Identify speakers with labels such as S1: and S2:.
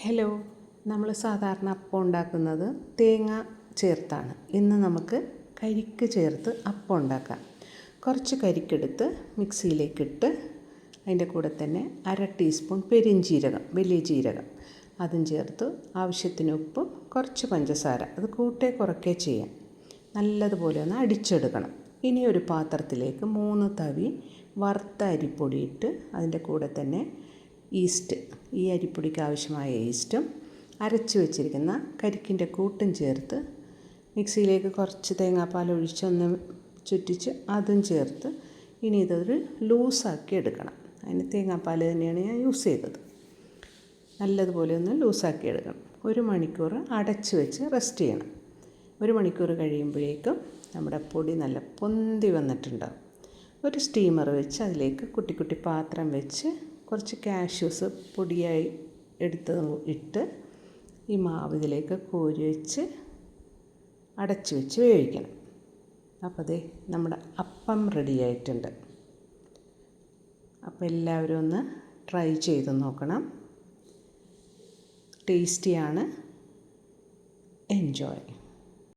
S1: Hello, നമ്മൾ സാധാരണ അപ്പം ഉണ്ടാക്കുന്നത് തേങ്ങ ചേർത്താണ്. ഇന്ന് നമുക്ക് കരിക്ക് ചേർത്ത് അപ്പം ഉണ്ടാക്കാം. കുറച്ച് കരിക്കെടുത്ത് മിക്സിയിലേക്കിട്ട് അതിൻ്റെ കൂടെ തന്നെ 1/2 ടീസ്പൂൺ പെരുംജീരകം, വലിയ ജീരകം അതും ചേർത്ത് ആവശ്യത്തിന് ഉപ്പും കുറച്ച് പഞ്ചസാര, അത് കൂട്ടേ കുറയ്ക്കേ ചെയ്യാം. നല്ലതുപോലെ ഒന്ന് അടിച്ചെടുക്കണം. ഇനി ഒരു പാത്രത്തിലേക്ക് 3 തവി വറുത്ത അരിപ്പൊടി ഇട്ട് അതിൻ്റെ കൂടെ തന്നെ ഈസ്റ്റ്, ഈ അരിപ്പൊടിക്ക് ആവശ്യമായ ഈസ്റ്റും അരച്ച് വെച്ചിരിക്കുന്ന കരിക്കിൻ്റെ കൂട്ടും ചേർത്ത് മിക്സിയിലേക്ക് കുറച്ച് തേങ്ങാപ്പാൽ ഒഴിച്ചൊന്ന് ചുറ്റിച്ച് അതും ചേർത്ത് ഇനി ഇതൊരു ലൂസാക്കി എടുക്കണം. അതിന് തേങ്ങാപ്പാൽ തന്നെയാണ് ഞാൻ യൂസ് ചെയ്തത്. നല്ലതുപോലെ ഒന്ന് ലൂസാക്കി എടുക്കണം. 1 മണിക്കൂർ അടച്ച് വെച്ച് റെസ്റ്റ് ചെയ്യണം. 1 മണിക്കൂർ കഴിയുമ്പോഴേക്കും നമ്മുടെ പൊടി നല്ല പൊന്തി വന്നിട്ടുണ്ടാവും. ഒരു സ്റ്റീമർ വെച്ച് അതിലേക്ക് കുട്ടി കുട്ടി പാത്രം വെച്ച് കുറച്ച് കാഷ്യൂസ് പൊടിയായി എടുത്തത് ഇട്ട് ഈ മാവ് ഇതിലേക്ക് കോരി വെച്ച് അടച്ച് വെച്ച് വേവിക്കണം. അപ്പോൾ ദേ നമ്മുടെ അപ്പം റെഡി ആയിട്ടുണ്ട്. അപ്പോൾ എല്ലാവരും ഒന്ന് ട്രൈ ചെയ്ത് നോക്കണം. ടേസ്റ്റിയാണ്. എൻജോയ്.